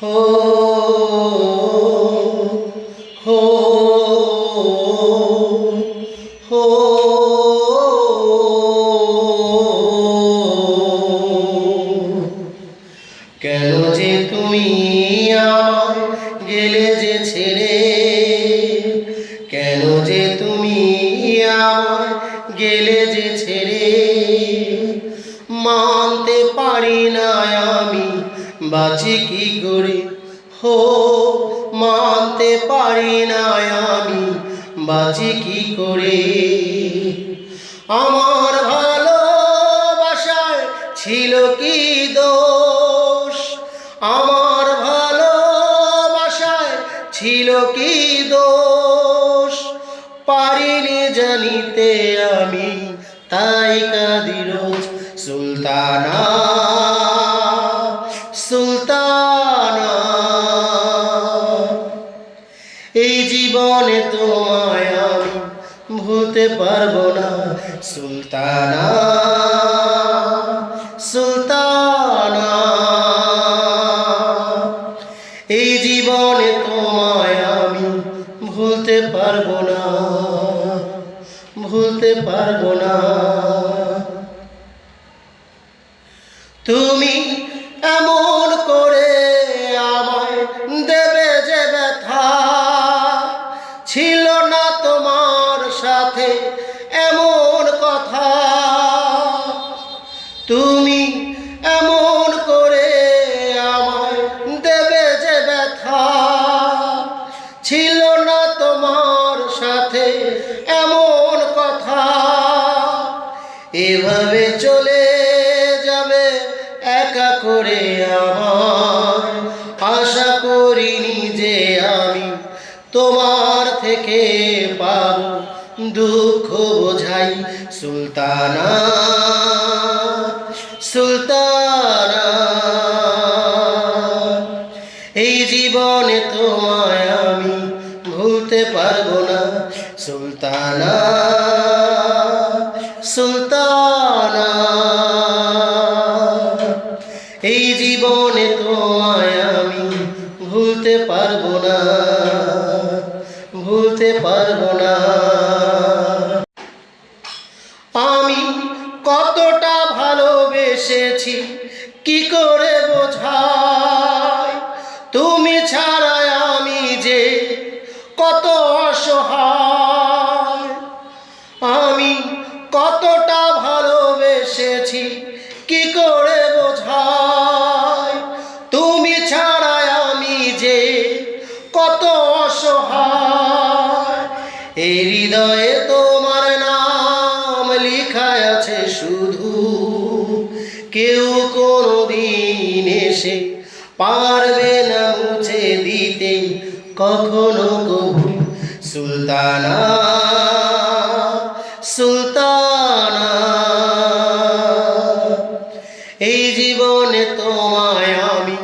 हो हो हो কেন যে তুমি আমায় গেলে যে ছেড়ে, কেন যে তুমি আমায় গেলে যে ছেড়ে, মানতে পারি না আমি বাঁচি কি করে। হো মানতে পারি না আমি বাঁচি কি করে। আমার ভালোবাসায় ছিল কি দোষ, আমার ভালোবাসায় ছিল কি দোষ, পারিনি জানিতে আমি তাই কাঁদি রোজ। সুলতানা সুলতানা এই জীবনে তোমায় আমি ভুলতে পারবো না। সুলতানা সুলতানা এই জীবনে তোমায় আমি ভুলতে পারবো না, ভুলতে পারবো না। তুমি এমন করে আমায় দেবে যে ব্যথা, ছিল না তোমার সাথে এমন কথা। তুমি এমন করে আমায় দেবে যে ব্যথা, ছিল না তোমার সাথে এমন কথা। এভাবে চলে যাবে একা করে আমার, আশা করিনি যে আমি তোমার থেকে পাবো দুঃখ বোঝাই। সুলতানা সুলতানা এই জীবনে তোমায় আমি ভুলতে পারবো না। সুলতানা সুলতানা এই জীবনে তোমায় আমি ভুলতে পারবো না, ভুলতে পারবো না। আমি কতটা ভালোবেসেছি কি করে বোঝাই, তুমি ছাড়া আমি যে কত অসহায়। আমি কতটা ভালোবেসেছি কি করে বোঝাই, তুমি ছাড়া আমি যে কত অসহায়। এই হৃদয়ে তোমার নাম লেখা আছে শুধু, কেউ কোনোদিন এসে পারবে না মুছে দিতে কখনো কবু। সুলতানা সুলতানা এই জীবনে তোমায় আমি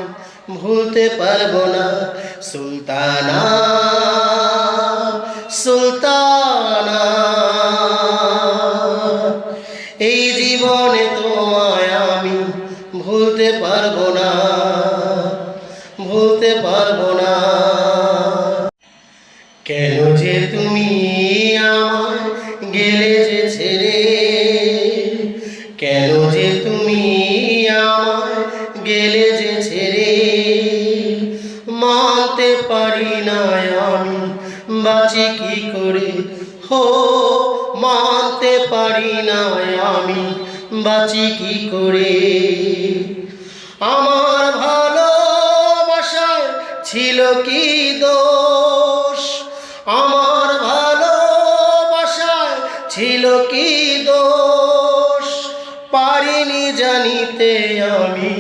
ভুলতে পারবো না। সুলতানা সুলতানা এই জীবনে তোমায় আমি ভুলতে পারবো না, ভুলতে পারবো না। কেন যে তুমি আমায় গেলে যে ছেড়ে, কেন যে তুমি আমায় গেলে যে ছেড়ে, মানতে পারি না আমি বাঁচি কি করে। হো মানতে পারি না আমি বাঁচি কি করে। আমার ভালোবাসায় ছিল কি দোষ, আমার ভালোবাসায় ছিল কি দোষ, পারিনি জানিতে আমি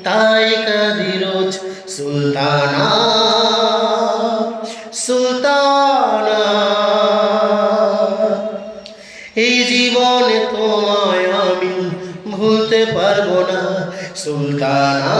তাই কাঁদি রোজ। সুলতানা সুলতানা এই জীবনে তোমায় আমি ভুলতে পারবো না। সুলতানা